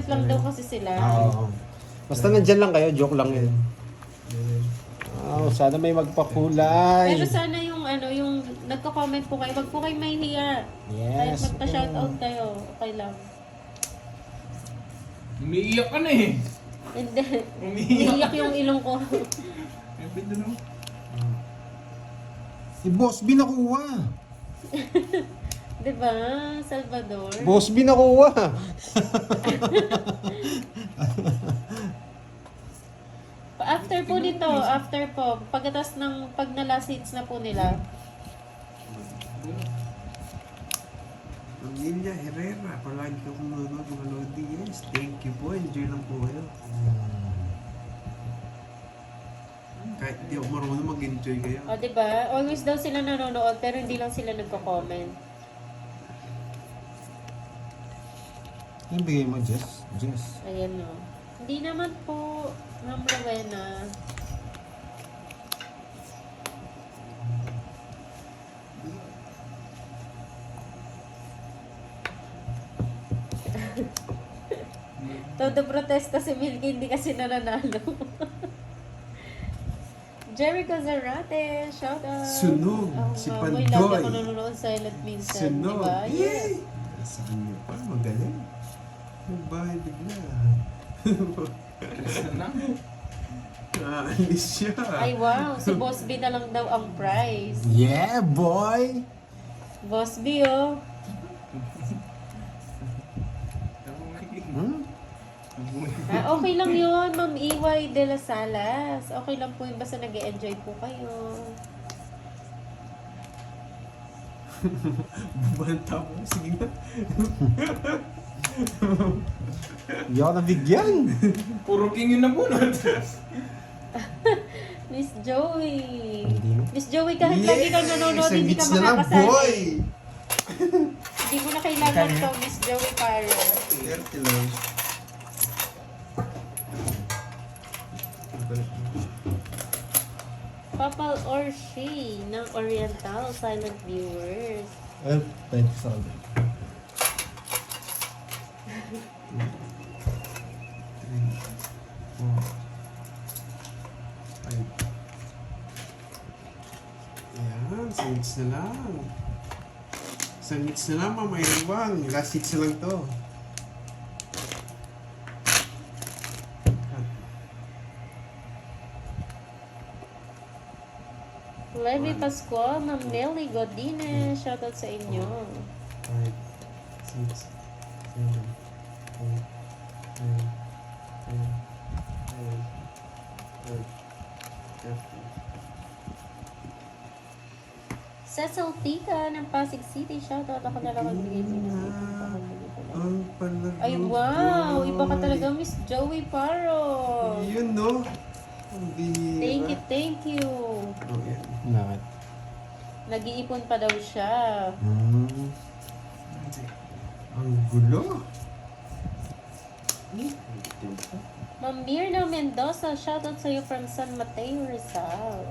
Absent lang daw kasi sila. Oo. Basta nandyan lang kayo, joke lang yun. Oh, sana may magpakulay. Pero sana yung yung nagko-comment po kayo, wag po kayo mahihiya. Kahit Yes. magpa-shoutout kayo, okay lang. Umiiyak ka na eh. Hindi. Umiiyak yung ilong ko. Ay, pwede naman. Si Boss B nakuha. Diba, Salvador? Boss B nakuha. After po nito, after po, pagkatapos ng pag na-last hits na po nila, Pamilya Herrera, palagi ka kung nanonood mga Lodi. Yes, thank you po. Enjoy lang po kayo. Kahit hindi ako marunong mag-enjoy kayo. o diba, always daw sila nanonood pero hindi lang sila nagko-comment. Ano bigay mo, Jess? Jess. Ayan o. Hindi naman po, Ma'am Rowena. Todo protesta si Milky, hindi kasi nananalo. Jericho Zarate, shout out. Sunog, si Pandoy. Pandoy. Lagi ako nanonood silent minsan, Sunog. diba? Yay! Sa kanya pa, magaling. Magbahay bigla. Isa lang. Naalis siya. Ay wow, si Boss B na lang daw ang prize. Yeah, boy! Boss B oh. Hmm? Okay lang yun, Ma'am Iway de la Salas. Okay lang po yun, basta nag-e-enjoy po kayo. Bumanta mo. Sige na. Hindi ako nabigyan. Puro king yun na bunod. Miss Joey. Hindi mo. Miss Joey, kahit lagi kang nanonood, Isang hindi ka hits na lang, makakasali. boy! Hindi mo na kailangan to, Miss Joey Paro. 30 lang. Papal or she ng Oriental silent viewers. Well, thank you so much. 3, 4, 5. Ayan, isang hits na lang. Isang hits na lang, Mama Irwan. Last hits na lang to. Levy Pascual, Ma'am Nelly Godines, shoutout sa inyo. 5, 6, 7, 8, 9, 10, 11, 12, 13. Cecil Tika ng Pasig City, shoutout. Ako na lang magbigay din ng Ang palaro. Ay wow, iba ka talaga, Miss Joey Paro. Yun, no? Ang bihira. Thank you, thank you. Oh, yan. Bakit? Nag-iipon pa daw siya. Hmm. Ang gulo. Ma'am Mirna Mendoza, shoutout sa'yo from San Mateo, Rizal.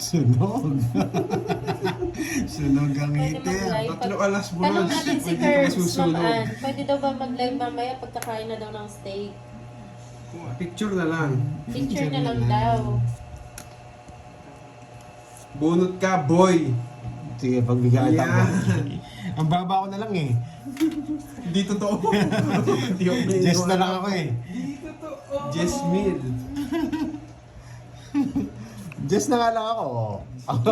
Sunog. Sunog ang Pwede itim. mag-live. Tatlo alas Tanong buwan. natin si Pwede ka Herbs, masusunod. Ma'am Ann. Pwede daw ba mag-live mamaya pagkakain na daw ng steak? Picture na lang. Picture na lang daw. Bunot ka, boy. Sige, pagbigyan kita ko. Yan. Ang baba ko na lang eh. Hindi totoo. Hindi ako Jess na lang ako eh. Jasmine. Jess na nga lang ako.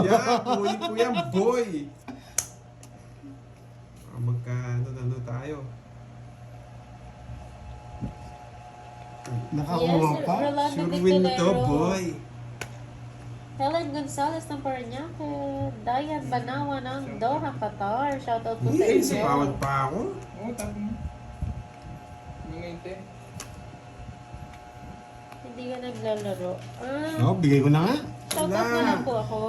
Yan, kunin ko yan, boy. Magka-ano tayo. Nakakuha pa. Rolando Sure win to, Victorero. boy. Helen Gonzalez ng Parañaque. Dayan Banawa ng Doha, Qatar. Shoutout po sa Hindi, inyo. sa pawad pa ako. Oo, tapo mo. Mga inte. Hindi ka naglalaro. Oh, bigay ko na nga. Shoutout na lang po ako.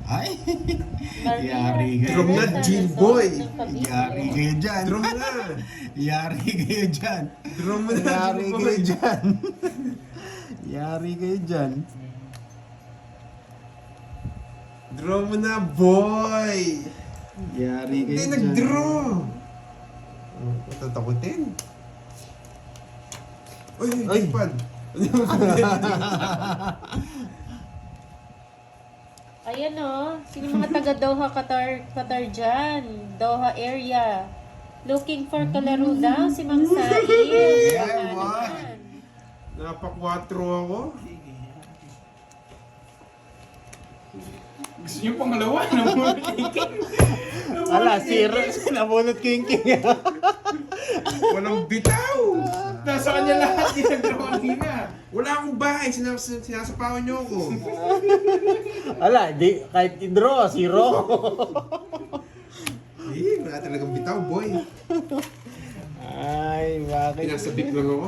Ay. Maria Yari kayo. Drum na, Teresa Jill Luzon Boy. ng Cavite. Yari kayo dyan. Drum na. Yari kayo dyan. Drum na. Yari Jill kayo Boy. dyan. Yari kayo dyan. Draw mo na, boy! Yari kayo Hindi dyan. nag-draw! Tatakutin. Uy, Ay. ipad! Ayan o. Sino mga taga Doha, Qatar dyan? Doha area. Looking for kalaro daw si Mang Said. Yeah, Baka boy. naman. Napa-4 ako. Gusto niyo pangalawa? Namumulking. Ala, zero. Nabunot ko yung king. Walang bitaw! Nasa kanya lahat. Ginagawa kanina. Wala akong bahay, sinasapawan niyo ako. Ala, di, kahit i-draw, zero. Eh, wala talagang bitaw, boy. Ay, bakit? Pinasabik lang ako.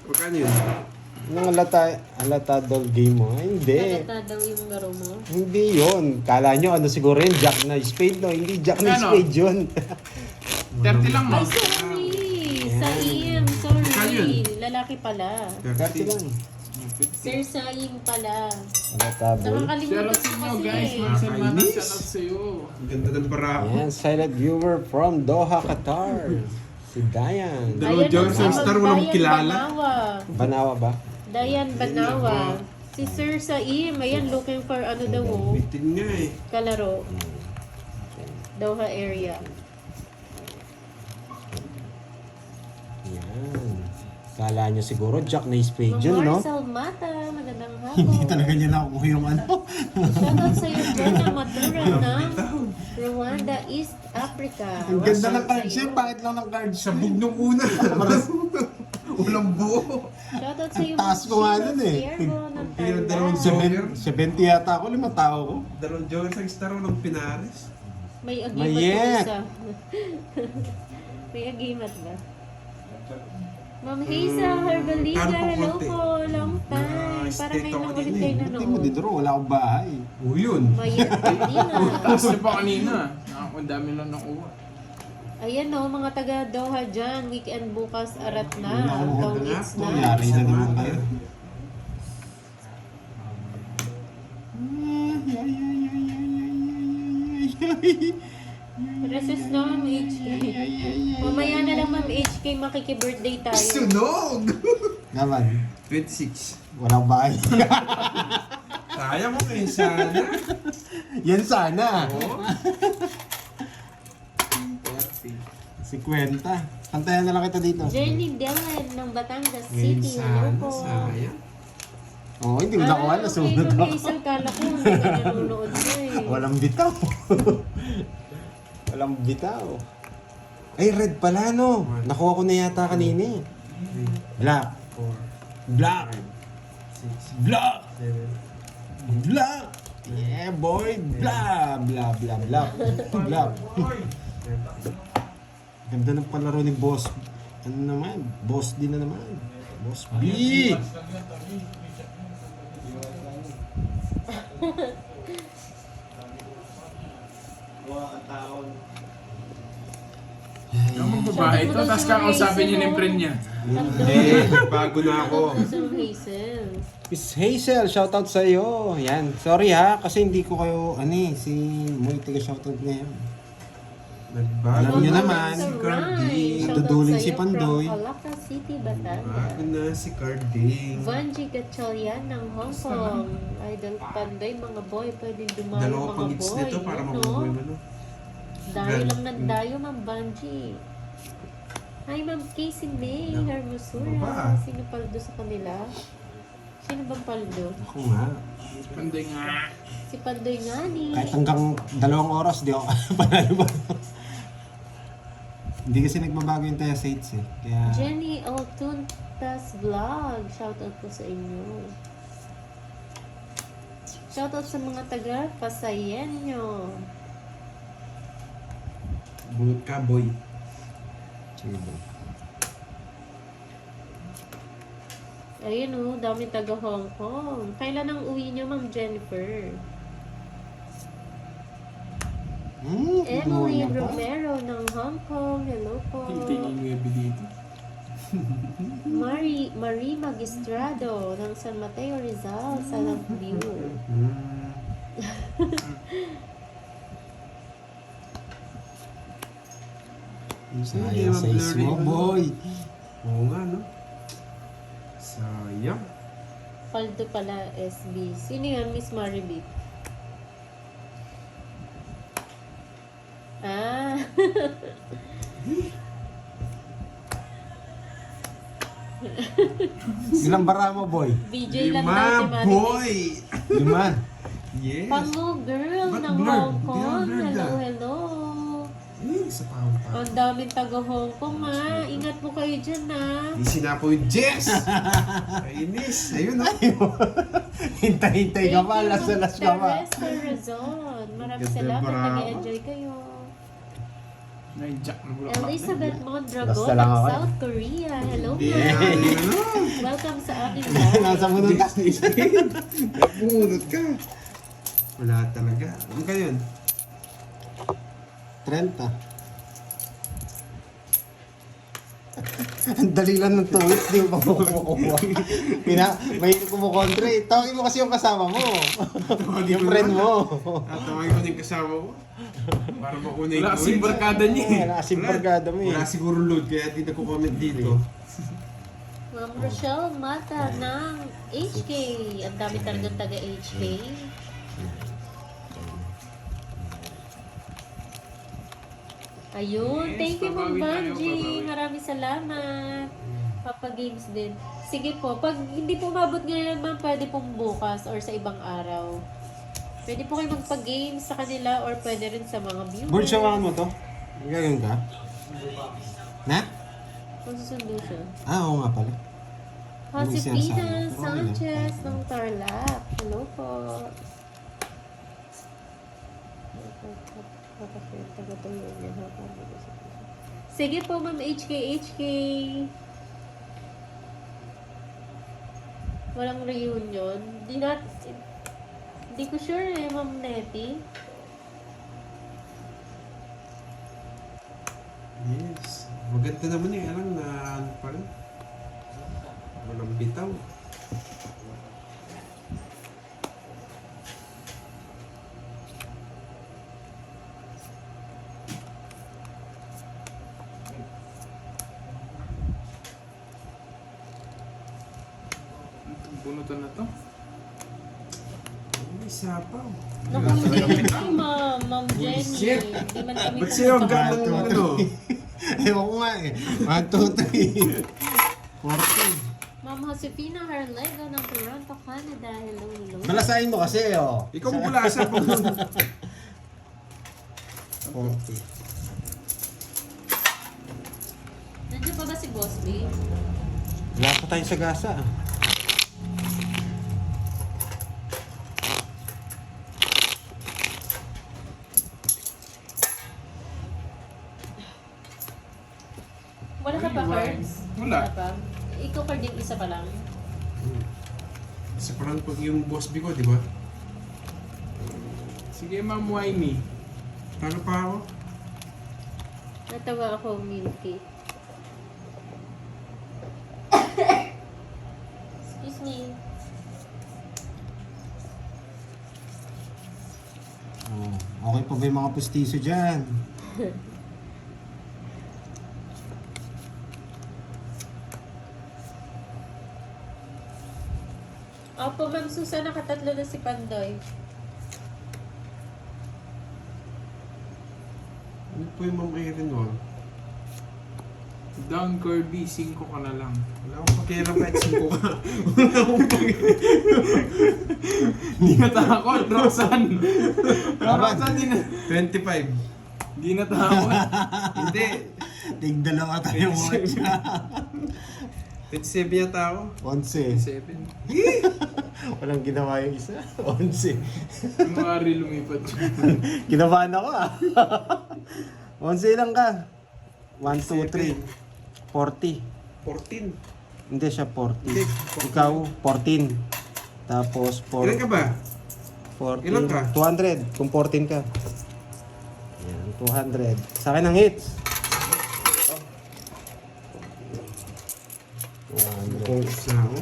Magkano yun? Nung halata game mo? Ay, hindi. Halata daw yung laro mo. Hindi yun. Kala nyo, ano siguro yun? Jack na spade, no? Hindi Jack na Ano? spade yun. 30 lang, Ay, ma'am. sorry! Saim, Kano sorry. yun? Lalaki pala. Dati lang. Sir Saim pala. Halata boy. Nakakalimutan Shoutout ko sa inyo, kasi. guys. Mga salmana, Nakakainis. shoutout sa iyo. Ang ganda ng barako. Yan, silent viewer from Doha, Qatar. Si Dayan. Dalawang Ayan Jones ang ng Star, walang Dayan kilala. Banawa. Banawa ba? Dayan Banawa. Si Sir Saim, ayan, looking for ano daw, oh, Bitin nga eh. kalaro. Doha area. Yan. Kala nyo siguro Jack na spade yun, no? Marcel Mata, magandang hapon. Hindi talaga niya nakukuha yung ano. Shoutout sa iyo, Jonah Matura na Bitaw. Rwanda, East Africa. Ang ganda ng Shoutout cards sa eh. iyo. Bakit lang ng cards? Sabog nung una. Walang buo. Shoutout sa iyo, Ang taas ko nga nun eh. Siervo ng Tingnan, dalawang Thailand. 70 yata ako, 5 tao ko. Dalawang Jones ng Star, walang pinares. May agimat Mayet. po isa. May agimat ba? Ma'am Hazel Herbaliga, Kano po hello konti? po, long time. Na-stick Parang ngayon ako lang ulit din eh. kayo Hindi mo nanood. didro, wala akong bahay. O yun. Mayet Medina. Taas niyo pa kanina. Ang dami lang nakuha. Ayan no, mga taga Doha dyan, weekend bukas arat na. Wala akong Hanggang Ganda nga it's po. na. Yari na naman Samantha. kayo. Resist na, Ma'am HK. Mamaya na lang, Ma'am HK, makiki-birthday tayo. Sunog! Naman, 26. walang bahay. Kaya mo kayo sana. Yan sana. Oo. 50. Pantayan na lang kita dito. Jenny Dellen ng Batangas Ngayon City. Hello sana. po. Sayang. Oo, hindi ko nakuha. okay, Nasunod Ma'am ako. Hazel, kala ko hindi ka nanonood mo eh. Walang bitaw. Walang bitaw. Ay, red pala, no? Nakuha ko na yata kanina eh. Black. 4, Black. 6, Black. 7. Black. Yeah, boy. Blah, blah, blah, blah. Blah. Ganda ng palaro ni Boss. Ano naman? Boss din na naman. Boss B. Yung magbabae ito, tapos kakausapin niyo ng friend niya. Hindi, bago na ako. Sa Hazel. Miss Hazel, shoutout sa iyo. Yan. Sorry ha, kasi hindi ko kayo, si Moy, tiga shoutout na yan. Nagbago Alam niyo na naman, si Carding. Shoutout Dudulin sa'yo si Pandoy. From Calacas City, Batangas. Bago na si Carding. Vanji Gatchalian ng Hong Kong. Idol Pandoy, mga boy, pwede dumalo Dalawa mga pang hits boy. nito para Yun, mabubuhay no? mo, no? Dayo lang ng dayo, Ma'am Vanji. Hi, Ma'am Casey May, No. Hermosura. Baba. Sino paldo sa kanila? Sino bang paldo? Ako nga. Panday nga. Si Pandoy nga ni. Kahit hanggang 2 oras, di ako panalo ba? Hindi kasi nagbabago yung test rates eh. Kaya, Jenny Altuntas Vlog. Shoutout po sa inyo. Shoutout sa mga taga Pasayenyo. Bunot ka, boy. sige ba? Ayun o, dami taga Hong Kong. Kailan ang uwi niyo, Ma'am Jennifer? Emily Ano ba? Romero ng Hong Kong. Hello po. Tingin mo yung dito. Marie Magistrado ng San Mateo Rizal. Salam View. Sayang sa is mo, boy. Oo nga, no? Sayang. Paldo pala, SB. Sino yan, Miss Maribit? Ah. Ilang bara mo, boy? BJ lang daw, Lima, Timari. boy! 5. Yes. Pango girl Ba't ng blurred? Hong Hindi Kong. naman blurred, Hello, ah. hello. Isa pa akong pa. Ang daming taga Hong Kong ha. Ingat po kayo dyan ha. Di sinapo yung Jess! Kainis. Ayun, no? Hintay-hintay ka pa, las-las ka pa. Teresa Razon. Maraming Ganda, salamat. bravo. Nag-enjoy kayo. Nai-jack na bulaklak. Elizabeth Mondragon Basta lang ng ako. South Korea. Hello Hindi, ma'am. ano? Welcome sa aking live. Nasa mo nun ka. Pumunod ka. Wala talaga. Ano ka yun? 30. Ang dali lang ng tuwit, di mo pa kumukuha. May kumukontra eh. Tawagin mo kasi yung kasama mo. Yung friend mo. Tatawagin ko na yung kasama mo. Para mauna yung Wala kasing barkada niya eh. Wala kasing barkada mo eh. Wala siguro load kaya di nagko-comment dito. Ma'am Rochelle Mata ng HK. Ang dami talagang taga HK. Ayun, Yes, thank you Ma'am babawi tayo, Banji. babawi. Maraming salamat. Papa Games din. Sige po, pag hindi po mabot ngayon ma'am, pwede pong bukas or sa ibang araw. Pwede po kayo magpa-games sa kanila or pwede rin sa mga viewers. Board shawakan mo to? Gagawin ka? Na? Kung susundo siya. Oo nga pala. Josefina Pero okay lang. Sanchez ng Tarlac. Hello po. Sige po, Ma'am HK. Walang reunion. Di ko sure eh, Ma'am Nettie. Yes. Maganda naman yung alam na ano pa rin. Walang bitaw. Bunutan na to. May sapaw. Naku, hindi Ma'am Jenny. Shit. Di man kami Ba't sa'yo ang pumunta. gano'n ng ano? Ewan ko nga eh. 1, 2, 3. 40. Ma'am Josefina Harlego ng Toronto, Canada. Hello. Malasain mo kasi oh. Ikaw mabulasan po. 40. Nandiyan pa ba si Boss B? Wala pa tayo sa gasa. Wala ka pa cards? Wala. pa? Ikaw card yung isa pa lang. Sa parang pag yung boss B ko, di ba? Sige, Ma'am Winey. Talo pa ako. Natawa ako, Milky. Excuse me. Oh, okay pa ba yung mga pustiso dyan? Opo, Ma'am Susan, nakatatlo na si Pandoy. Ano po yung Ma'am Erin Wall? Down Kirby, 5 ka na lang. Wala akong pakialam kahit 5 ka. Wala akong pakialam. Di natakot, Roxanne. Roxanne, 25. di natakot. Hindi. Tig-dalawa tayo mga siya. 27 yata ako. 11. 7. Walang ginawa yung isa. 11. Yung mga reel lumipat. Kinabahan ako ah. 11 lang ka. 1, 2, 3. 40. 14. Hindi siya 40. Hindi, 40. Ikaw, 14. Tapos, Ilan ka ba? 14. Ilan ka? 200 kung 14 ka. Yan, 200. Sa akin ang hits. Focus na ako.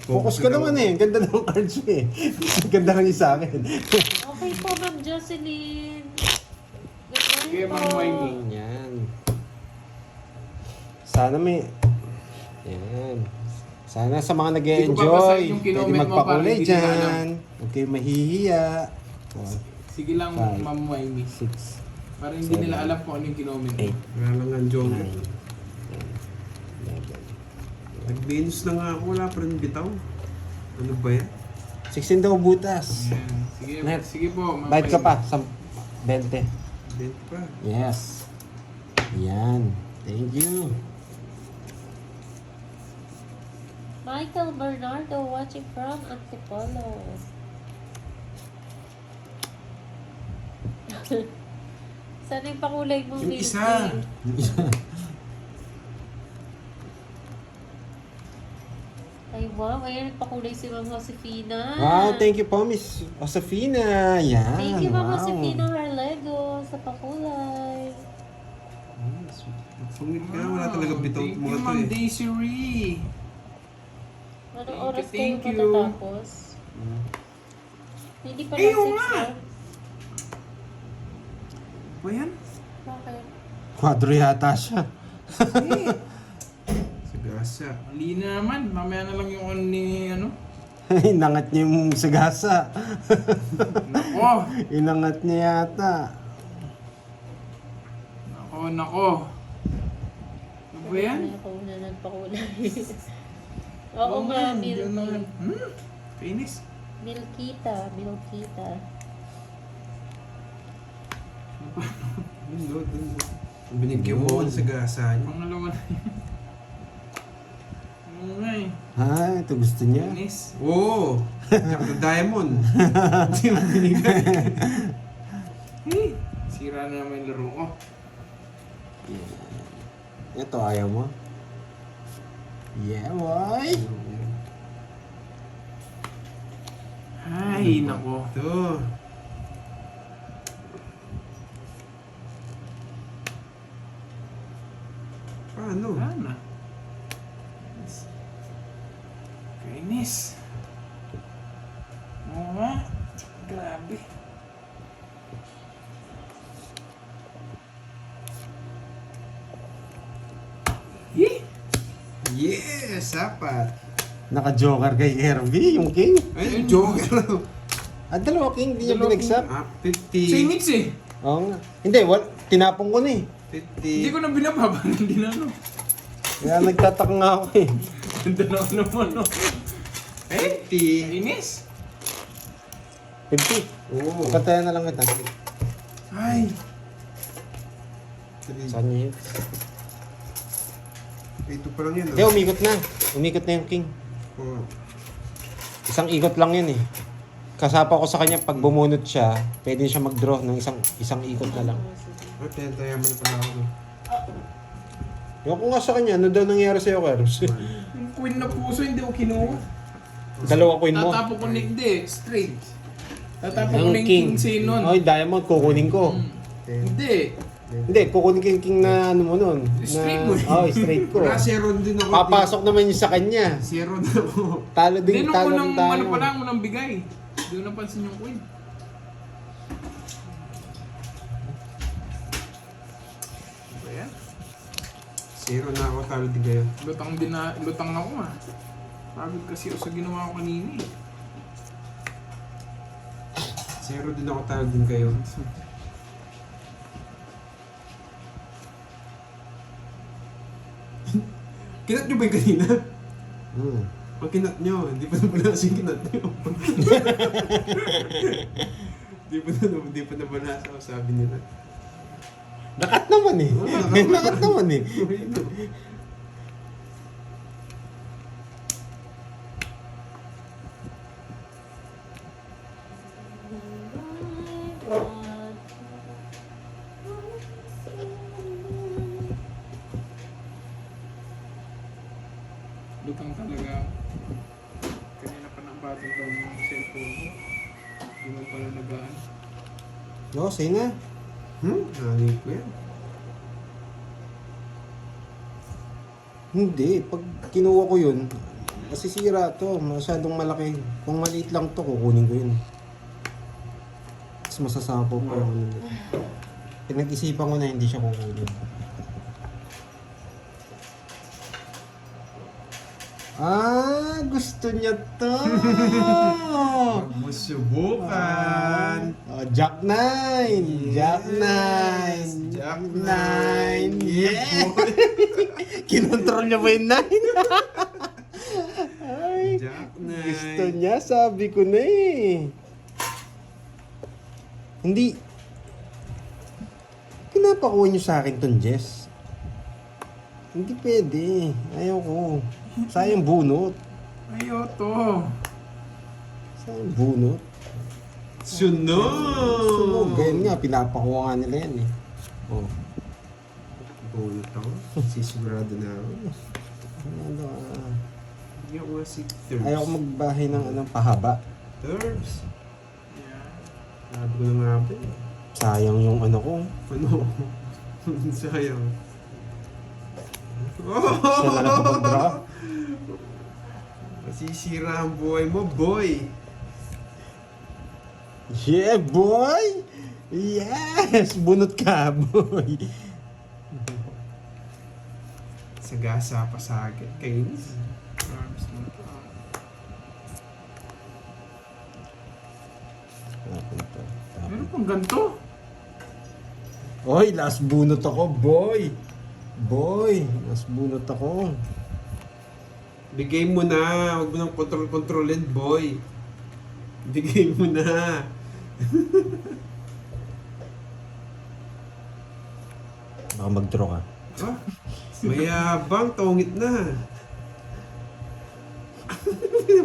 Focus ka naman eh. Ganda ng cards mo eh. Ganda ng isa akin. Okay po, Ma'am Jocelyn. Good morning Sige, po. Ma'am Winey. Yan. Sana may... Yan. Sana sa mga Hindi ko nag-e-enjoy, babasahin yung pwede kinoment mo para magpakulay hindi nila alam. dyan. Huwag kayong mahihiya. Sige lang, Five. Ma'am Wimey. 6, Para hindi nila alam kung ano yung kinoment mo. 8, Wala lang ang joker. 9, 11. Nag-Venus na nga ako, wala pa rin bitaw. Ano ba yan? 16 daw butas. Ayan. Sige, Net. sige po, Ma'am Bayad ka Wimey. pa. 20. 20 pa. Yes. Yan. Thank you. Michael Bernardo watching from Antipolo. Sana yung pakulay mo, Yung Milky? isa. Ay, wow. Ayan, nagpakulay si Ma'am Josefina. Wow, thank you po, Miss Josefina. Yan. Thank you, Ma'am wow. Josefina Harlego, sa pakulay. Sungit ka, wala talaga bitaw Thank mga you, to Ma'am eh. Desiree. Anong Thank oras you, kayo thank you. matatapos? Hindi pa Ayaw na 6 nga. na. Ba yan? Bakit? Quadro yata siya. Sagasa. Mali na naman. Mamaya na lang yung ano ni ano. Inangat niya yung sagasa. Nako. Inangat niya yata. Nako. Ano ba yan? Ako na nagpakulay. Oo nga, Yan na yan. Kainis. Milkita. Yun, no, dun. Binigyan mo sa gasa niya. Pangalawa na yun. Ano nga eh. Ha, ito gusto niya. Kainis. Oo! Tsaka sa diamond. Hindi mo binigay. Sira na naman yung laro ko. Ito, ayaw mo? Yeah, boy. Ay, nako. Ito. Paano? Sana. Kainis. Oo nga. Grabe. Yee! Yes! Apat! Naka-joker kay Herbie, yung king. Ay, joker! Dalawa king, hindi niya Dalawa binagsak. Ah, Singits 50. eh. Oo nga. Hindi, tinapong ko na eh. 50. Hindi ko na binababa. Hindi na ano. Kaya nagtataka nga ako eh. Ganda na ako naman no. Eh, 50. kainis. 50. Oo. Patayan na lang kita. Ay. Saan niya yun? Ito pa lang yun. Hindi, umikot na. Umikot na yung king. Oh. Isang ikot lang yun eh. Kasapa ko sa kanya, pag bumunot siya, pwede siya mag-draw ng isang ikot na lang. Ay, pinantayan mo na pala ako. Yung ko nga sa kanya, ano daw nangyari sa'yo, Kerbs? Yung queen na puso, hindi ko kinuha. Dalawa queen mo. Tatapo ko na hindi. Straight. Tatapo ko Yung na yung king say nun. Oy, diamond, kukunin ko. Hindi. Hindi, kukunin ko yung king na ano mo nun. Straight mo eh. Straight ko. Wala, zero din ako. Papasok naman yun sa kanya. Zero na ako. Talo Hindi, din, nung talo unang, din tayo. ano pa lang, unang bigay. Hindi ko napansin yung queen. Ano ba yan? Zero na ako, talo din kayo. Lutang ako ah. Pagod kasi ako sa ginawa ko kanina eh. Zero din ako, talo din kayo. Kinat nyo ba yung kanina? Pag kinat nyo, hindi pa naman nasa yung kinat nyo. Hindi pa naman nasa, sabi nila. Nakat naman eh. Nakat naman eh. Lutang talaga. Kanina pa nang battle daw yung cellphone mo. Hindi mo pala nagaan. No, say na. Nangin ko yan. Hindi, pag kinuha ko yun, masisira to. Masyadong malaki. Kung maliit lang to, kukunin ko yun. Mas masasapo pa yung ano. Pinag-isipan ko na hindi siya kukunin. Gusto niya to. Huwag mo subukan. Jack 9. Jack 9. Jack 9. 9. Yeah. Kinontrol niya ba yung 9? Ay, Jack 9. gusto niya. Sabi ko na eh. Hindi. Pinapakuha niyo sa akin ton, Jess. Hindi pwede. Ayoko. Sayang bunot. Ayaw to. Sayang bunot. Sunog! Sunog. Ganyan nga, pinapakuha nga nila yan eh. Oh. Bunot ako. Sisigurado na ako. Ano, Hindi ako nga si Thurbs. ayoko magbahay ng anong pahaba. Thurbs. Yeah. Sabi ko na nga ba eh. Sayang yung ano ko. Ano? Sayang. Siya na lang kapag-draw. Masisira ang buhay mo, boy. Yeah, boy! Yes! Bunot ka, boy. Sagasa pa sa akin. Kainis. Arms mo to. Meron pang ganito. Oy, last bunot ako, boy. Boy, last bunot ako. Bigay mo na. Huwag mo nang kontrolin, boy. Bigay mo na. Baka mag-draw ka. Ah, mayabang, tongit na.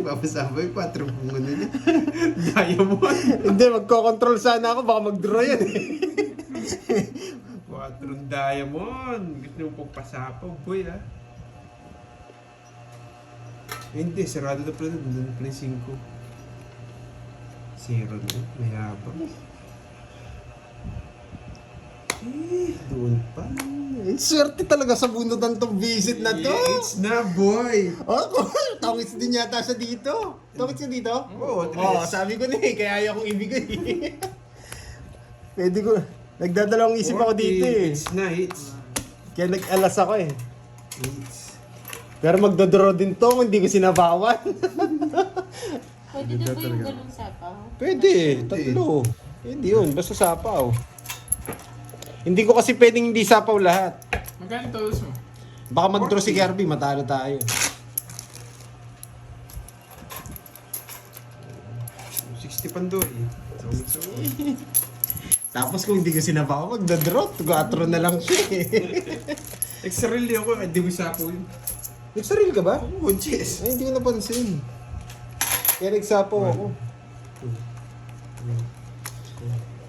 Papasabay, 4 bunga na niya. Diamond. Hindi, magko-control sana ako. Baka mag-draw yan eh. 4 diamond. Gusto mo pagpasapaw, boy, ah. Hindi, sarado na pala. Doon na pala yung 5. 0 na. Mayabang. Doon pa. Swerte talaga sa bunutan tong visit na to. Yeah, it's na, boy. Oh, tawits din yata siya dito. Tawits siya dito? Oo, Oh, sabi ko na eh, kaya ayaw kong ibigay. Pwede ko, nagdadalawang isip ako dito eh. It's na, it's. Kaya nag-alas ako eh. It's. Pero magdodraw din to kung hindi ko sinabawan. Pwede na ba yung ganung sapaw? Pwede, tatlo. Pwede yun, basta sapaw. Hindi ko kasi pwedeng hindi sapaw lahat. Magkano totals mo? Baka mag-draw si Kirby, matalo tayo. 60 pandoy. So, Tapos kung hindi ko sinabawan, magdodraw, 4 na lang siya eh. extra rally ako, hindi mo sapo yun. Nagsaril ka ba? Oh, jeez. Ay, hindi ko napansin. Kaya nagsapaw ako.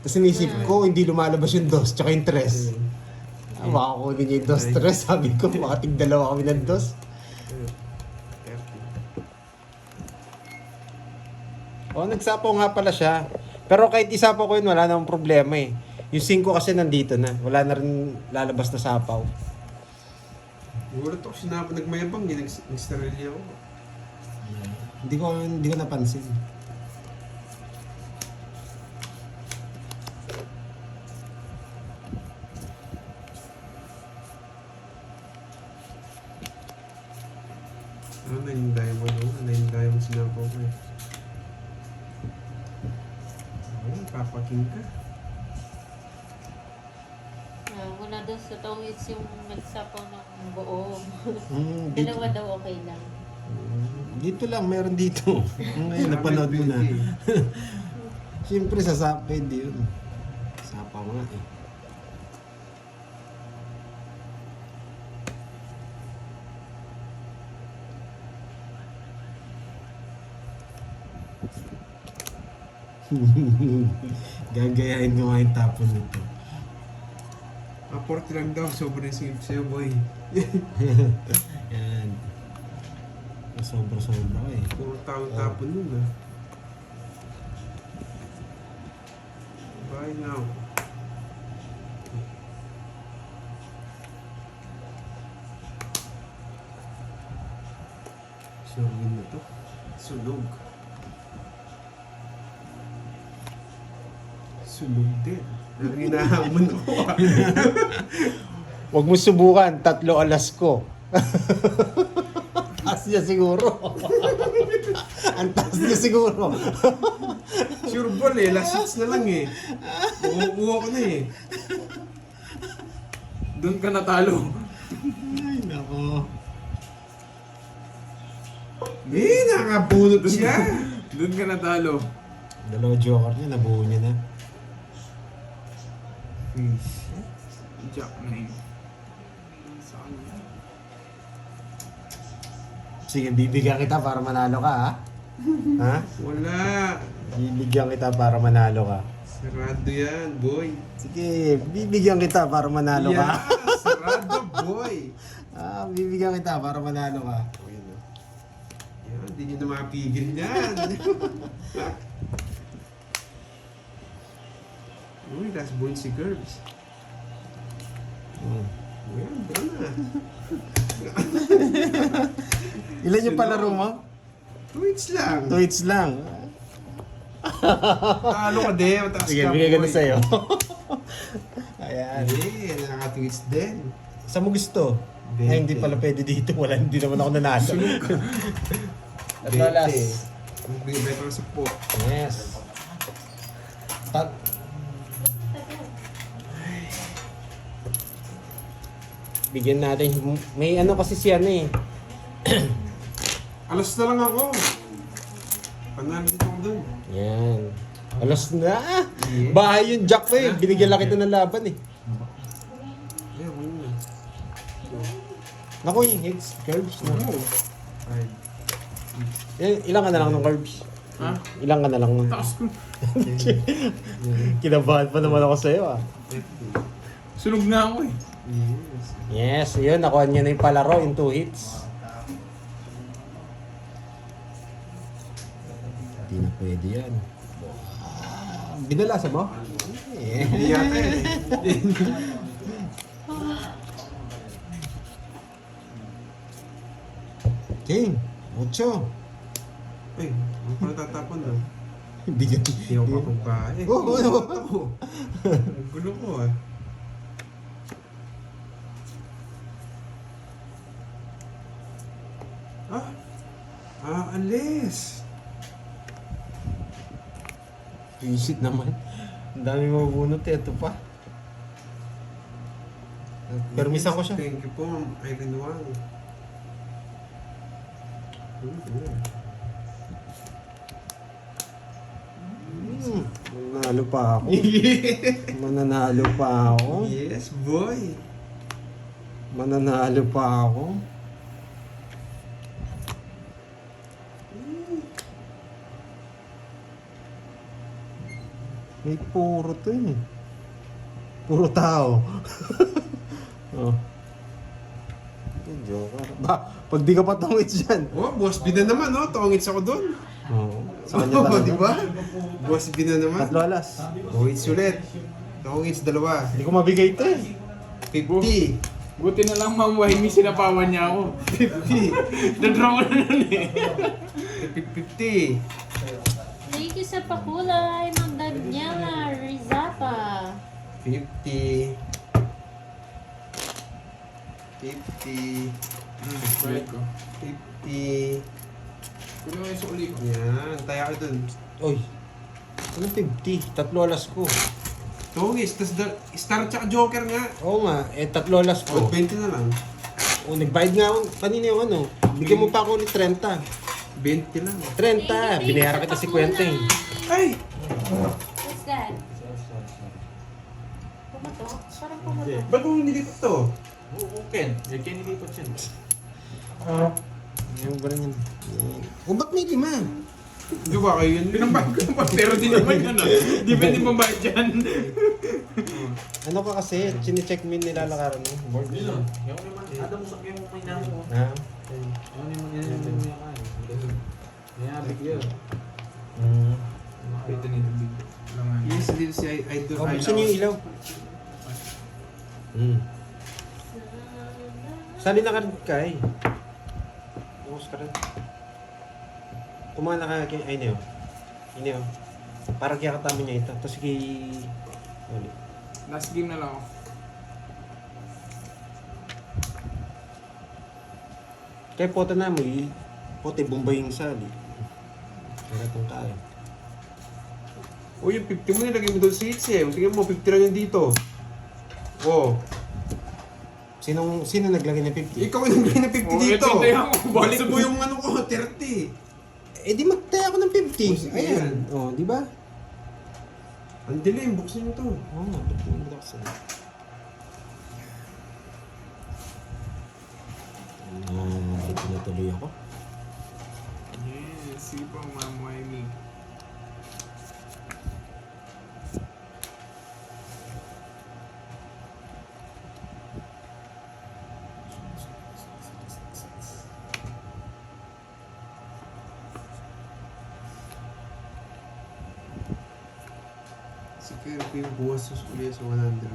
Tapos inisip ko, hindi lumalabas yung 2 tsaka yung 3. Baka kunin niya yung 2, 3. Sabi ko, makatig dalawa kami ng 2. Oh, nagsapaw nga pala siya. Pero kahit isapaw ko yun, wala namang problema eh. Yung 5 kasi nandito na. Wala na rin lalabas na sapaw. Gulat ako sinabi, nagmayabang yun, extra rally ako. Hindi ko napansin. Ano na yung diamond ako? Ano yung diamond sinabi ko eh. Ay, papaking ka. Muna daw sa tawits yung nagsapaw ng buo. Dito, Dalawa daw okay lang. dito lang, meron dito. Ngayon, napanood mo na. Siyempre, pwede yun. Sapaw nga eh. Gagayahin ko nga yung tapon nito. 40 lang daw, sobrang save sa'yo, boy. Yan. Sobra-sobra eh. Puro taong tapon nun, ah. Bye now. Sunugin na to. Sunog. Sunog din. Ang hinahamon ko, ah. Huwag mo subukan, 3 alas ko. niya siguro. Ang taas niya siguro. Sure ball eh, last hits na lang eh. Kukuha ko na eh. Doon ka natalo. Ay, nako. Eh, nakabunot siya. Doon ka natalo. Dalawa joker niya, nabuo niya na. Jack na yun. Saan yun? Sige, bibigyan kita para manalo ka, ha? Ha? Wala. Bibigyan kita para manalo ka. Sarado yan, boy. Sige, bibigyan kita para manalo ka. Yeah, sarado, boy. Ah, bibigyan kita para manalo ka. Ayan, oh. Yan, hindi nyo na mapigil yan. Uy, last boy si Gerbs. Ayan, doon na. Ilan yung palaro mo? 2 hits lang. 2 hits lang. Talo ka din, mataas Sige, ka, bigay ko na boy. sa'yo. Ayan. Hindi, naka-2 hits din. Saan mo gusto? Bente. Ay, hindi pala pwede dito. Wala, hindi naman ako nanalo. At lalas. Magbibay pang sa po. Yes. Tat. Bigyan natin. May ano kasi siya na eh. Alas na lang ako. Panalo dito ako dun. Yan. Alas na. Yeah. Bahay yung jack ko eh. Binigyan lang kita ng laban eh. Yeah, wala na. Naku yung hits. Curves na. Oo. Ay. Ilang ka na lang ng curves? Ha? Ilang ka na lang nun? Taas ko. Kinabahan pa naman ako sa'yo ah. Sunog na ako eh. Yes. Yes, yun. Nakuha niya na yung palaro in 2 hits. Hindi na pwede yan. Binalasa mo? Hindi yata eh. King, 8. Ay, ano pala tatapon na? Bigyan. Hindi ako papagpae. Oo, oo. Ako. Ang gulo ko ah. Alis. Visit naman. Ang dami mabunot eh. Ito pa. Permisan ko siya. Thank you po, Ma'am Irene Wang. Mananalo pa ako. Mananalo pa ako. Yes, boy. Mananalo pa ako. May puro to eh. Puro tao. Oh. Yung joker. Ba, pag di ka pa tungit dyan. Oh, boss B na naman, oh. Tongits ako doon. Oo. Sa kanya Oh, talaga. di ba? Boss B na naman. 3 alas. Tongits ulit. Tongits dalawa. Hindi ko mabigay ito eh. 50. Buti na lang Ma'am Wahimi, sinapawan niya ako. 50. Nadraw ko na nun eh. 50. Thank you sa pakulay, Ma'am Daniela Rizapa. 50. 50. Balik ko. 50. Kunin mo yung sukli ko. Yan, tayo ka dun. Oy. Anong 50? 3 alas ko. Tongits, tas star tsaka joker nga. Oo nga, 3 alas O, ko. 20 na lang. O, nagbayad nga ako. Kanina yung ano. Bigyan mo pa ako ulit 30. 20 lang. 30. Binayaran kita 50 eh. Ay! What's that? Pumato? Parang pumato. Ba't mo nilipot to? Ken. Ken nilipat siya. Ano ba rin yan? O, ba't may 5? Di ba kayo yun? Pinambayad ko naman, pero di naman yan ah. Di pwede pambayad dyan. Ano ka kasi? Chine-check mo yung nilalakaran mo. Board. Yung adam sa yung may namo ko. Ha? Ano yung Kaya bigyan. Makita nito bigyan. Yes, dito si Idol. O, buksan niyo yung ilaw. Sali na ka rin kay. Bukas ka rin. Kumana ka kay... Ay, Neo. Neo. Parang kaya katama niya ito. Tapos kay... Ulit. Last game na lang ako. Kaya pota na mo, pote Bombay yung sali. Kaya itong kaya. O yung 50 mo nilagay mo doon sa hits eh. Tingnan mo, 50 lang yun dito. Oh, Sino naglagay ng 50? ikaw yung naglagay ng 50 Oh, dito. ito yung Balik mo yung ano ko, 30. Eh di magtaya ako ng 50. Oh, sige Ayan. yan. Oh, di ba? Ang dilim, buksan mo to. Oo nga, ba't mo binuksan? Ba't pinatuloy ako? Yes, sige po, Ma'am Wimey. Sige, ito yung buwas sa ulit sa 100.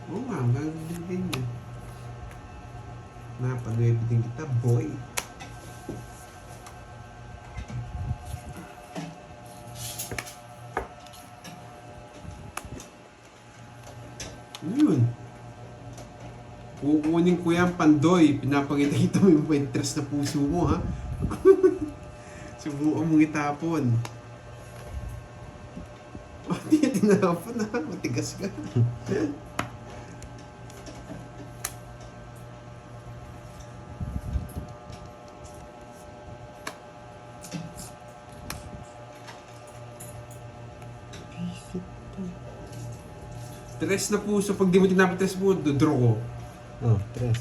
Oo nga, magagawin din niya. Napanood din kita, boy. Yun. Kukunin ko yan, Pandoy. Pinapakita mo yung interest na puso mo, ha? Subukan mong itapon. Hindi niya tinapon, ha? Matigas ka. Tres na puso. Pag di mo tinapon tres mo, draw ko. Oh, 3.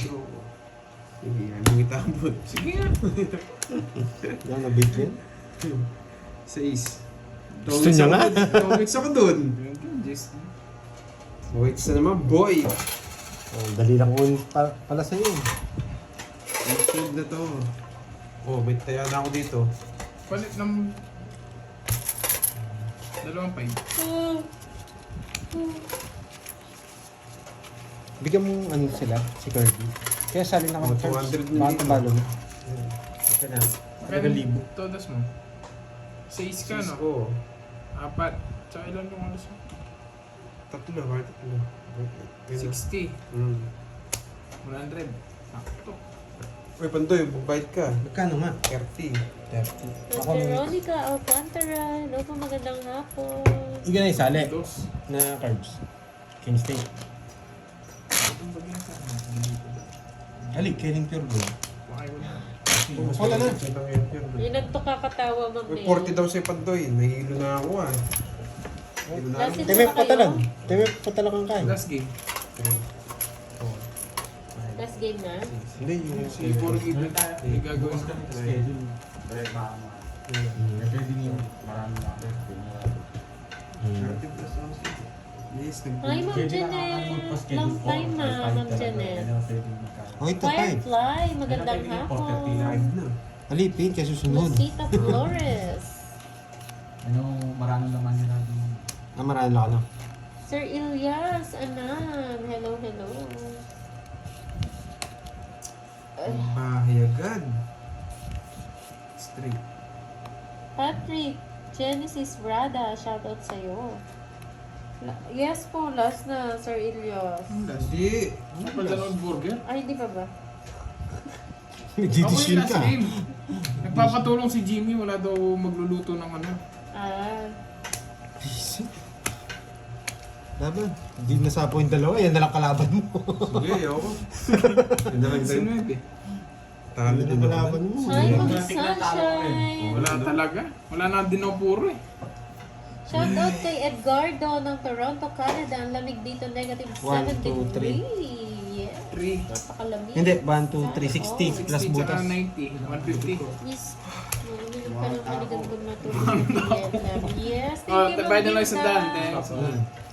Draw ko. Sige, yan mong itapon. Sige nga. Yan, nabig yun. 6. Gusto niya nga. Tawits ako dun. Just Tawits na naman, boy. Oh, dali lang ko pala sa'yo. Susunod na to. Oh, may taya na ako dito. palit ng 2.5. Bigyan mo ano sila, si Kirby. Kaya sali na ako. Oh, 200 na Baka dito. talo mo. Ika na. Kaya libo. todas mo. 6 ka, no? Ko. 4. Tsaka ilan yung alas mo? Tatlo, bakit tatlo? 60. 100. Sakto. Uy, Pandoy, bumbayad ka. Magkano nga? 30. 30. Ako may... Veronica Alcantara, hello po, magandang hapon. Iga na isali Dos. na cards. King State. Itong bagay sa akin. Dito. Ali, Killing Pure Gold. Bakay ko na. Wala na. Ilan to kakatawa, Ma'am Uy, Mel? 40 daw sa'yo, Pandoy. Nahihilo na ako, ah. Nahihilo na ako. Last Teme patalag. Teme patalag ang kain. Last game. 3. Last game na? Hindi, yung... Si Borgi na yung gagawin ko. Yes, Hi, Ma'am Janet. Long time na, Ma'am Janet. Oh, ito 5. Firefly, magandang hapon. na. Alipin, kaya susunod. Rosita Flores. Maraming laman yun natin. Maraan lang ano. Sir Ilyas Anan. Hello, hello. Ang bahay agad. Straight. Patrick, Genesis Brada, shoutout sa'yo. Yes po, last na, Sir Ilyas. Hindi. Napalanood burger? Ay, hindi pa ba? Ako yung Nagdidisyon last ka. game. Nagpapatulong si Jimmy, wala daw magluluto ng ano. Ah, Laban. Hindi nasapo yung dalawa. Yan na lang kalaban mo. Sige, ayoko. Yun na lang Si tayo. Nueve. Talo Yan din na ako. kalaban mo. hi, Ma'am Muntik na talo ko Sunshine. Wala talaga. Wala na dinopuro eh. Shoutout kay Edgardo ng Toronto, Canada. Ang lamig dito, negative 1, 7 2, 3. degree. Yeah, 3. napakalamig. Hindi, 1, 2, 3, 60 plus 60 butas. tsaka 90. 150. Yes. Uminom ka ng maligandang na tubig. Yes, thank Oh, you, Ma'am tabayad na lang Linda. sa daan. Thanks.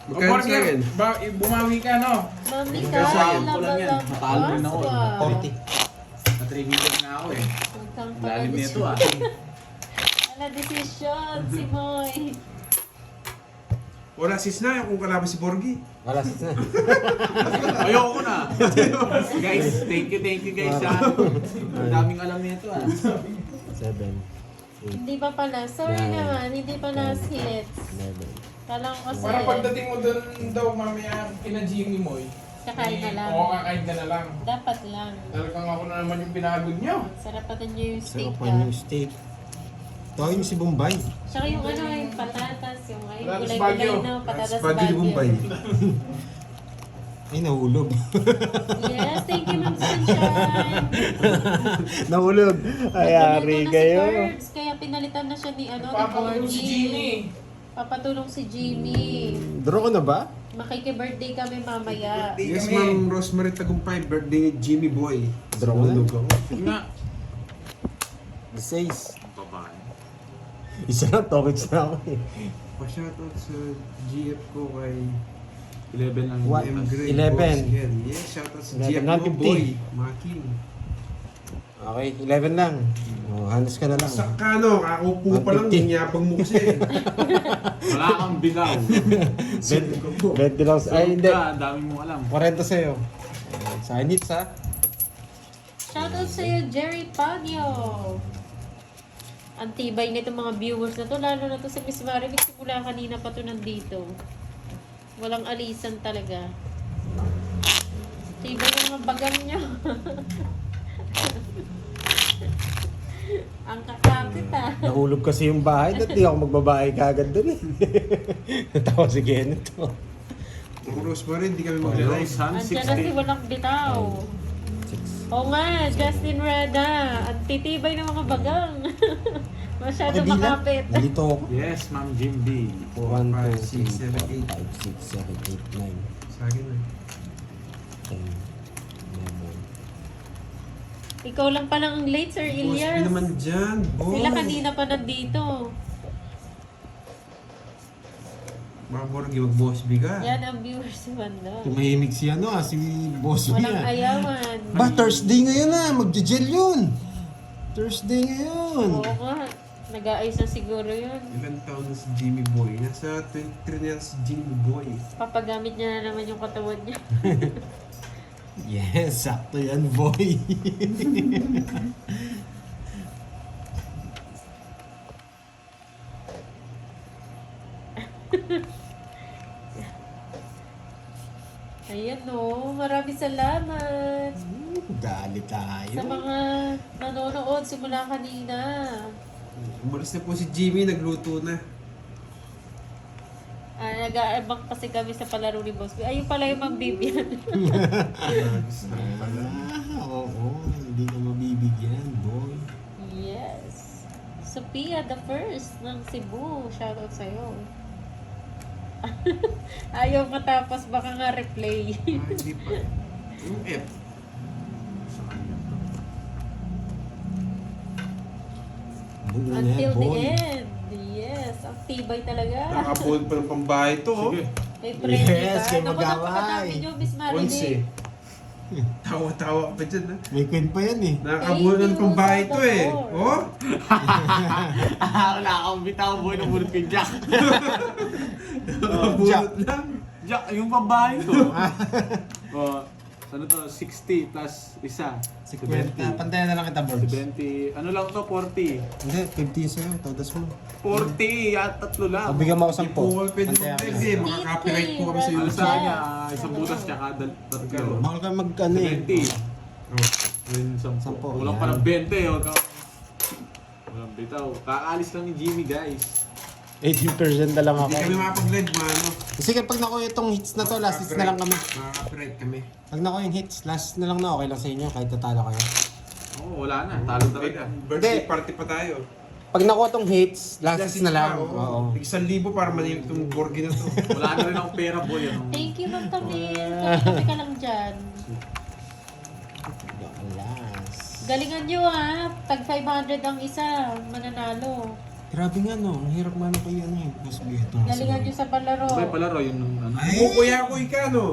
O Magkano burger, sa'yo? bumawi ka no? Ma'am Mika, Sayang ko lang yan. laba-laba. Matalo rin ako. Wow. 40. Na-trigger na ako eh. Huwag Lalim nito ah. Wala desisyon, si Moy. Wala sis na yung kung kalaban si Borgi. Wala sis na. Ayoko na. Guys, thank you guys ha. Ang daming alam nito ah. 7, 8, Hindi pa pala. Sorry Yan. naman, hindi pa na-hits. 11. Kala ko kasi... Parang pagdating mo doon daw mamaya kina Jimmy Moy, Kakain na lang. Oo, kakain ka na lang. Dapat lang. Talagang ako na naman yung pinagod nyo. Sarapan niyo yung steak Sarap pa ka. yung steak. Tawagin si Bombay. Tsaka yung ano, yung patatas, yung ay, Patatas gulay-gulay Baguio. na patatas Spaghetti Baguio. Bombay. Ay, nahulog. Yes, thank you, Ma'am Sunshine. Nahulog. Ay, ari Nandun na kayo. Si Curbs, kaya pinalitan na siya ni, ni Papatulong si Borgie. Jimmy. Papatulong si Jimmy. Draw ka na ba? Makiki-birthday kami mamaya. Yes, Ma'am Rosemary Tagumpay, birthday ni Jimmy Boy. Draw ko na. Nahulog ako. Sige nga. The says. Babae. Isa na, tokits na ako eh. Pa-shoutout sa GF ko kay 11 lang. What? M. Gray 11. Boss. Yes, shoutout sa 11 GF na, mo, 50. boy. Making. Okay, 11 lang. Oh, halos ka na lang. Sa kano, kakaupo pa lang, 150. yabang mo kasi. Wala kang bigaw. 20 lang. Ay, hindi. Ka, dami mong alam. 40 sa'yo. Sa akin hits ha. Shoutout sa'yo, Jerry Pagyo. Ang tibay nito mga viewers na to, lalo na to si Miss Marimix. Simula kanina pa to nandito. Walang alisan talaga. Tibay ng mga bagang niya. Ang kakapit ah. Nahulog kasi yung bahay. Dati di ako magbabahay kagad dun eh. Natawa si Kenneth to. Ma'am Rosemary, hindi kami Live mag-live. Sun Andiyan na si 60. Walang Bitaw. Oo nga, Justin Reda. Ang titibay ng mga bagang. Masyado makapit. Nalito ako. Yes, Ma'am Jim B. 1, 5, 2, 3, 6, 7, 4, 5, 6, 7, 8, 9, Sa akin na. 10, 11. Ikaw lang palang ang late, Sir Boss, Ilyas. hindi naman dyan, boy. Sila kanina pa nandito. Mga Borgi, mag-boss biga. Yan ang viewers si Wanda. Tumahimik si ano si boss Walang niya. ayawan. Ba, Thursday ngayon na. Magje-gel yun. Thursday ngayon. Oo nga. Nag-aayos na siguro yun. Ilan taon na si Jimmy Boy? Nasa 23 na yan si Jimmy Boy. Papagamit niya na naman yung katawan niya. Yes, sakto yan, boy. Ayan o. Maraming salamat. Dali tayo. Sa mga nanonood simula kanina. Umalis na po si Jimmy, nagluto na. Nag-aabang kasi kami sa palaro ni Boss B. Ayun pala yung Ma'am Vivian. Oo, hindi ka mabibigyan, boy. Yes. Sophia the first ng Cebu. Shoutout sa'yo. Ayaw matapos, baka nga replay. Hindi pa. Yung F. Buo na Until yan, the boy. end. Yes. Ang tibay talaga. Nakabold pa ng pambahay to, oh. Sige. May premyo Yes, ka. kay Naku, Magaway. napakadami nyo, Miss Marilyn. 11. Tawa-tawa ka pa dyan, ha? May queen pa yan eh. Nakakabold na ng pambahay to, eh. Oh? Wala akong bitaw, boy. Nabulot kay Jack. Nakabulot lang. Jack, yung babae ko. Oh, ano to? 60 plus isa. 50. Pantayan na lang kita, Borgs. 70. Ano lang to? 40. Hindi, 50 sa'yo. Todas mo. 40. At tatlo lang. O, bigyan mo ako 10. Ipungol pwede mo Pantayan ko pwede. lang. Makaka-copyright po kami sa Ano YouTube. sa kanya? Isang butas tsaka tatlo. Mahal ka mag-ano eh. 20. Oh. Yun, 10. Sampo, Walang yan. pa ng 20. Huwag ka. Walang bitaw. Kakaalis lang ni Jimmy, guys. 18% na lang ako. Hindi kami makapag-live, mano. Kasi kapag nakuha itong hits na to, last hits na lang kami. Makaka-copyright kami. Pag nakuha yung hits, last na lang na okay lang sa inyo kahit tatalo kayo. Oo, wala na. Talo talaga. Birthday Hindi. party pa tayo. Pag nakuha tong hits, last hits na lang. Oo. 1,000 para manimik itong Borgi na to. Wala na rin akong pera, boy. Ano? Thank you, Ma'am Camille. Kami ka lang dyan. Alas. Galingan nyo ha. Tag 500 ang isa. Mananalo. Grabe nga no, ang hirap man kayo ano eh. Mas bihito. Galingan nyo sa palaro. Boy, palaro yun. Ano? Kumukuya ko ika, no?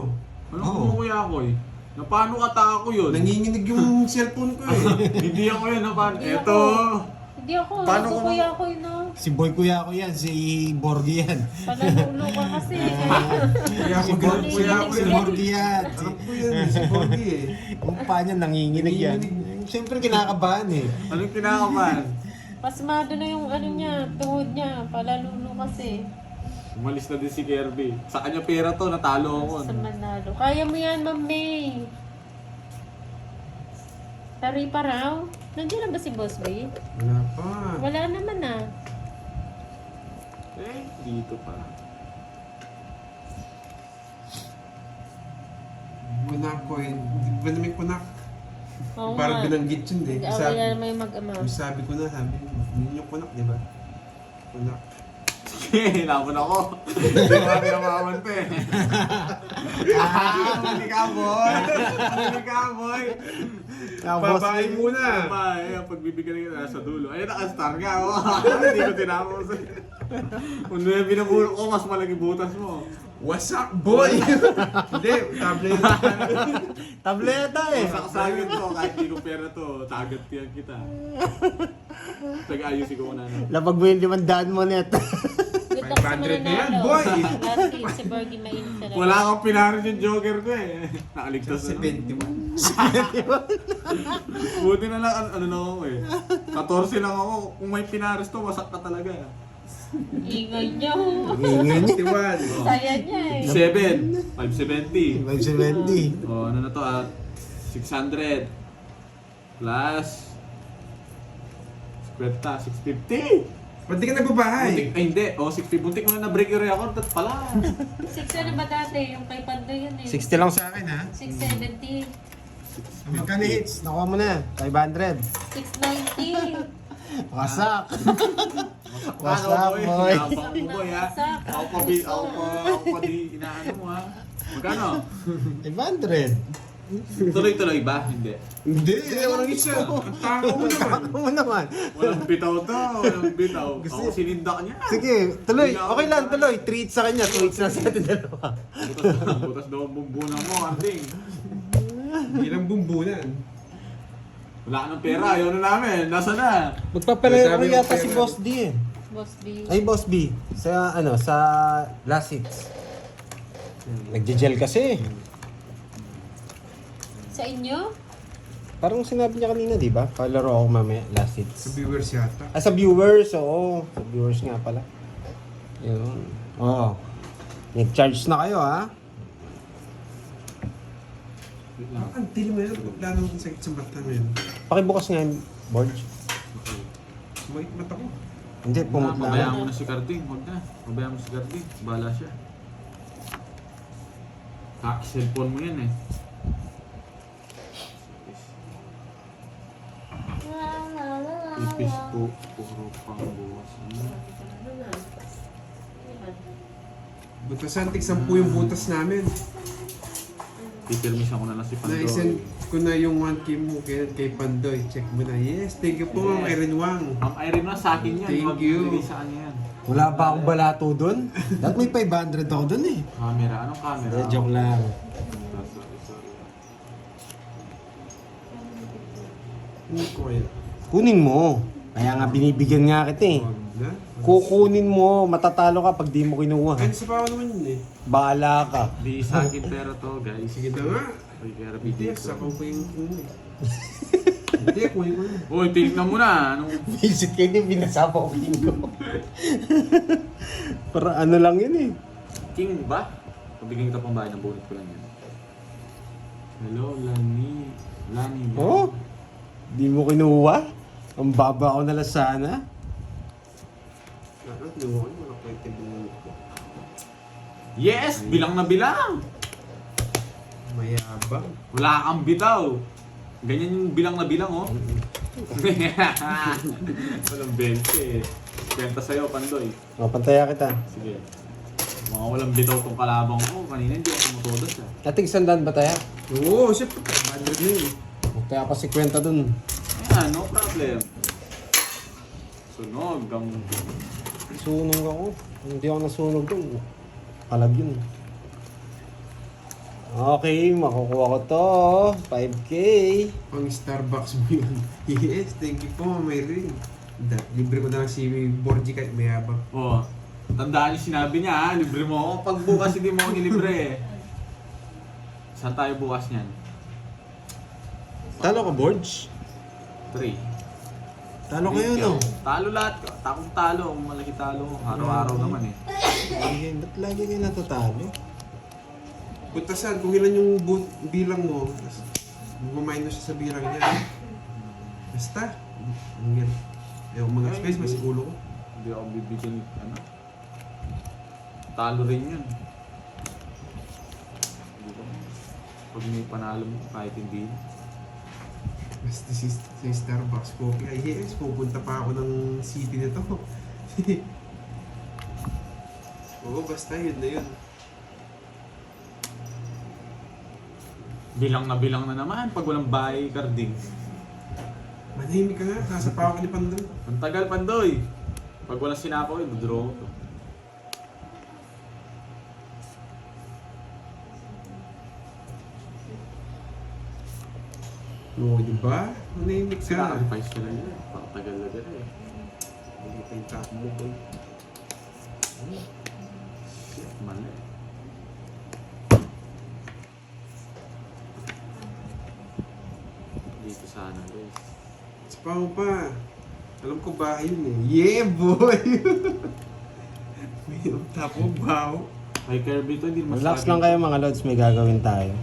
Ano Oo. kumukuya ako eh? Na paano kata ako yun? Nanginginig yung cellphone ko eh. Hindi ako yun. Na paano? Hindi Eto. Hindi ako. Paano ko Kukuya ako yun no. Si Boy Kuya ko yan, si Borgie yan. Palalulo ka kasi. Kaya ako ganun Si, kuya ko si eh. Borgie yan. Alam ko yan, si Borgi eh. Yung pa niya nanginginig yan. Siyempre kinakabahan eh. Anong kinakaman? Pasmado na yung ano niya, tuhod niya. Palalulo kasi. Umalis na din si Kirby. Sa kanya pera to, natalo ako. Sa Manalo. Kaya mo yan, Ma'am May. Tari pa raw. Nandiyan na ba si Boss Bay? Wala pa. Wala naman ah. Eh, dito pa. Kunak ko eh. Di ba na may kunak? Oo Parang nga. binanggit yun eh. Nag-away na naman yung mag-ama. Sabi ko na, yun yung kunak, di ba? Kunak. Sige, laban ako. Hindi ko kami namaman pa eh. Mali ka, boy. Mali ka, boy. Babae muna. Ay, ang pagbibigyan kita nasa dulo. Ay, naka-star ka. Oh. Hindi ko tinapos. Kung na binaburo ko, mas malaki butas mo. What's up, boy? Hindi, tablet. Tableta eh. Masaksakin to, kahit di ko pera to, tagat yan kita. Tag-ayusin ko muna. Lapag mo yung 500 mo net. Good luck sa 500 na yan, mananalo. boy. Last hit, si Bergie mainit sa Wala akong pinarin yung joker ko eh. Nakaligtas Sa na. 71. Buti na lang, ano na ako eh. 14 lang ako. Kung may pinaris to, wasak ka talaga. Ingay niyo. Ingay niya. 71. Saya niya eh. 7, 570. 570. O, ano na to at 600 plus 650. Ba't di ka nagbabahay? Buntik, ay hindi. O, 60. Buntik mo na na-break yung record. At pala. 6 ano ba dati? Yung kay Pando yun eh. 60 lang sa akin ha. 670. Magkano hits? Nakuha mo na. 500. 690. Wasak. What's Ano, up, boy? Napang mo, boy, ha? Ako pa di inaano mo, ha? Magkano? 500. Tuloy-tuloy ba? Hindi. Hindi. Walang isa. Ang tao mo naman. Ako mo naman. Walang bitaw to. Walang bitaw. Ako sinindak niya. Sige, tuloy. Okay lang, tuloy. 3 hits sa kanya, 2 hits na sa atin dalawa. Butas daw ang bumbunan mo, Anding. Ilang bumbunan. Wala ka ng pera. Ayaw na namin. Nasa na? Magpapalaro Sabi mo, yata pera. si Boss D eh. Boss B. Ay, Boss B. Sa, sa last hits. Nagje-gel kasi. Sa inyo? Parang sinabi niya kanina, di ba? Palaro ako mamaya, last Sa hits. viewers yata. Ah, sa viewers, oo. Sa viewers nga pala. Yun. Oo. Nag-charge na kayo, ha? Ang tili mo yan. Lalo kong sakit sa mata mo yan. Pakibukas nga yung board. Sumakit mata ko. Hindi, pumut na Pabayaan ako. mo na si Carding. Huwag na. Pabayaan mo si Carding. Bahala siya. Cellphone mo yan eh. Ipis po. Puro pang buwas. Butasan, tig 10 yung butas namin. Pipirmisan ko na lang si Pandoy. Na-send ko na yung 1K mo kay Pandoy. Check mo na. Yes, thank you po, Ma'am Irene Wang. Ma'am Irene na sa akin yan. Thank Huwag you. ibigay sa kanya yan. Wala ba akong balato dun? Dapat may 500 ako dun eh. Camera. Anong camera? Joke lang. Sorry. Hindi ko kaya. Kunin mo. Kaya nga binibigyan nga kita eh. Wag na. Kukunin mo, matatalo ka pag di mo kinuha. Ay, sa pawa naman yun eh. Bahala ka. Di sa akin pera to, guys. Sige na nga. Ay, kaya Hindi, dito. sa ko yung Hindi, kunin ko na. Uy, tinignan mo na. Anong... Visit kayo din, binasapa ko ko. Para ano lang yun eh. King ba? Pabigyan kita pang bahay ng bonus ko lang yan. Hello, Lani. Lani. Oh? Di mo kinuha? Ang baba ko na lang sana. Ano, tinuha ko yun. Wala ko yung tinuha ko. Yes! Bilang na bilang! Mayabang. Wala kang bitaw. Ganyan yung bilang na bilang, oh. Walang 20 eh. Kwenta sa'yo, Pandoy. O, pantaya kita. Sige. Mga walang bitaw tong kalabang ko. Kanina hindi ako tumutodas ah. Ating sandaan ba tayo? Oo, siyempre. 100 na yun. Kaya pa si kwenta dun. Ayan, no problem. Sunog. Sunog ako. Hindi ako nasunog dun. Palag yun. Okay, makukuha ko to. 5K. Pang Starbucks mo yun. Yes, thank you po, may ring. Libre ko na lang si Borgie kahit mayabang. Oh, tandaan yung sinabi niya ha. Libre mo ako. Pag bukas hindi mo ako nilibre eh. Saan tayo bukas niyan? Talo ka, Borge? 3. Talo kayo, no? Talo lahat. Takong talo. Kung malaki talo. Araw-araw naman eh. Eh, ba't lagi kayo natatalo? Puntasan, kung ilan yung bilang mo, tapos bumaminus siya sa bilang niya. Basta. Ayaw mag-express, mas ulo ko. Hindi ako bibigyan, ano. Talo rin yun. Hindi ko. Pag may panalo mo, kahit hindi. Basta sa Starbucks coffee. Ay, yes, pupunta pa ako ng city nito. Oo, basta yun na yun. Bilang na naman pag walang bahay, Carding. Manahimik ka nga, sasapaw ka ni Pandoy. Ang tagal, Pandoy. Pag walang sinapaw, i-draw ko to. Oo, di ba? Manahimik ka. Sacrifice ko lang yun. Pagtagal na gano'n eh. Hindi pa yung top mo, boy. Shit, mali. Dito sana, guys. Sapaw pa. Alam ko ba yun eh. Yeah, boy! May top mo, baw. Kay Kirby to, hindi masabi. Relax lang kayo mga lods, may gagawin tayo.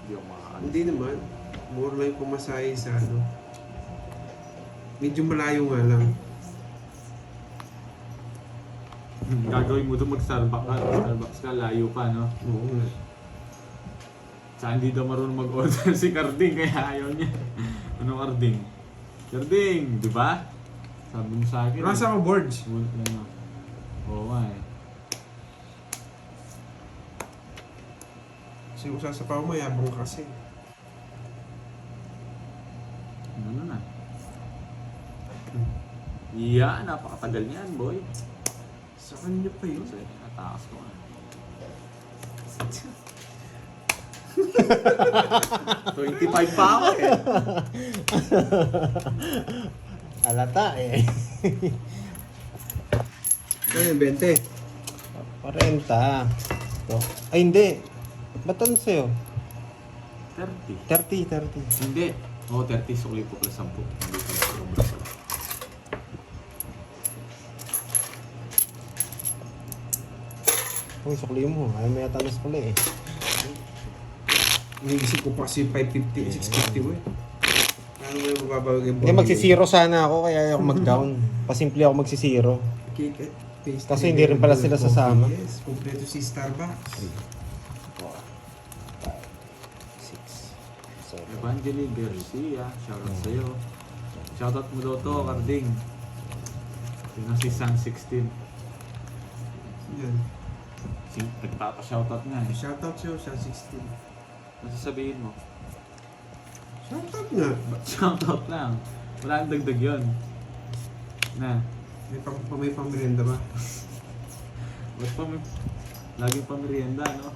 Hindi ako makakaalis. Hindi naman. More like pumasay sa ano. Medyo malayo nga lang. Gagawin mo doon mag-Starbucks ka, layo pa, no? Oo nga. Saan hindi daw marunong mag-order si Carding, kaya ayaw niya. Anong Carding? Carding, di ba? Sabi mo sa akin. Nasa ako boards. Ano? Oo nga eh. Kasi kung sasapaw mo, yabang ka kasi. Ano na? Yeah, napakatagal niyan, boy. Sa kanya pa yun. Kasi natakas ko nga. 25 pa ako eh. Alata eh. Ano yung 20? 40. So, ay hindi. Ba't ano sa'yo? 30. 30. Hindi. Oo, 30. Sukli ko plus 10. Hindi ko sobra pala. Uy, sukli mo. Ayaw may yata na sukli eh. Iniisip ko pa kasi 550, 650 mo eh. Paano mo yung mababawag yung Hindi, magsisiro sana ako kaya ayaw mag-down. Pasimple ako magsisiro. Cake at pastry. Kasi hindi rin pala sila sasama. Yes, kompleto si Starbucks. 6. Evangeline Garcia, shoutout sa'yo. Shoutout mo daw to, Carding. Yun ang si Sun 16. Yan. Nagpapa-shoutout nga eh. Shoutout sa'yo sa 16. Ano sasabihin mo? Shoutout nga. Shoutout lang. Wala nang dagdag yun. Na. May pamerienda ba? Ba't pa may... Laging pamerienda, no?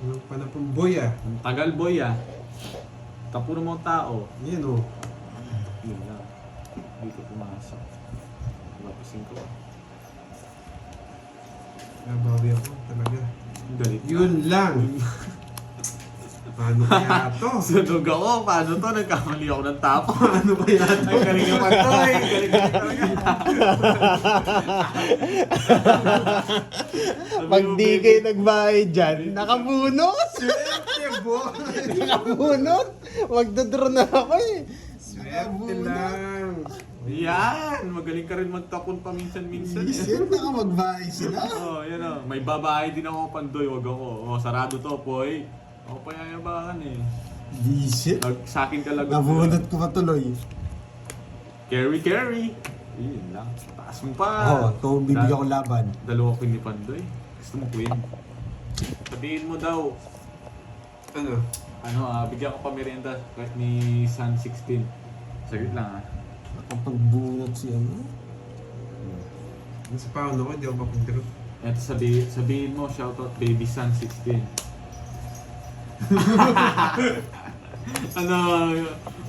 Walang panapong boy ah. Ang tagal, boy, ah. Tapuno mo ang tao. Yan oh. Yun lang. Dito pumasok. Lapasin ko. Nabawi ako talaga. Ang galit. Yun lang. Paano kaya to? Sunog ako. Paano to? Nagkamali ako ng tapo. Paano kaya to? Ay, galing naman to eh. Galing talaga. Pag di kayo nagbayad dyan, nakabunot! Swerte boy! Nakabunot! Magdodraw na ako eh. Swerte lang. Yan! Magaling ka rin magtapon paminsan-minsan eh. Shit, nakamagbayad sila. Oh, yan o. May babae din ako, Pandoy. Wag ako. Oh, sarado to, boy. Ako pa yayabangan eh. Shit. Sa akin ka lagot. Nabunot ko patuloy. Carry. Yun lang. Taas mo pa. Oo, ito bibigyan ko laban. Dalawa queen ni Pandoy. Gusto mo queen? Sabihin mo daw. Ano? Bigyan ko pa merienda kahit ni Sun 16. Saglit lang ah. Nakapagbunot siya ano? Nasa paano ko, hindi ako mapintiro. Eto sabihin mo, shoutout baby Sun 16.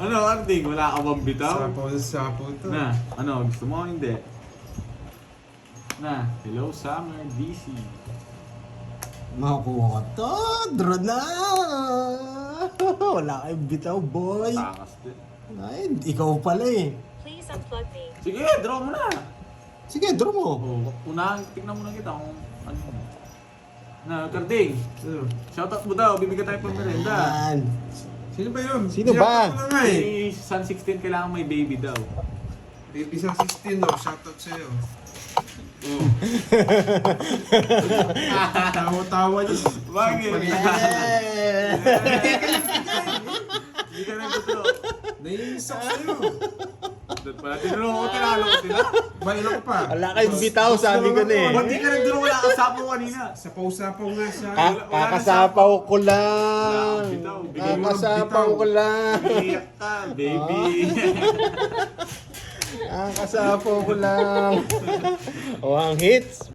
ano, Arting? Wala ka bang bitaw? Sapo to. Na, gusto mo o hindi? Na, hello Summer DC. Makakuha ka to! Draw na! Wala kayong bitaw, boy! Takas din. Ay, ikaw pala eh. unplug me. Sige, draw mo na. Sige, draw mo. Oh, unahan, tignan muna kita kung ano. Na, Karding. Ano? Shoutout mo daw, bibigyan tayo pang merenda. Yan. Sino ba yun? Sino ba? Shoutout mo na nga eh. Si Sun 16 kailangan may baby daw. Baby Sang 16 no, shoutout sa'yo. Oh. Tawa-tawa niya. Bakit? Yeah. Hindi ka nag-draw. Naiinis ako sa'yo. Doon pala, tinuro ko, tinalo ko sila. Bailo ko pa. Wala kayong bitaw, sabi ko na eh. Ba't di ka nag-draw? Wala ka sapo kanina. Sapaw-sapaw nga siya. Kakasapaw ko lang. Bitaw, bigay mo ng Kakasapaw ko lang. Iiyak ka, baby. Kakasapaw ko lang. O, ang hits.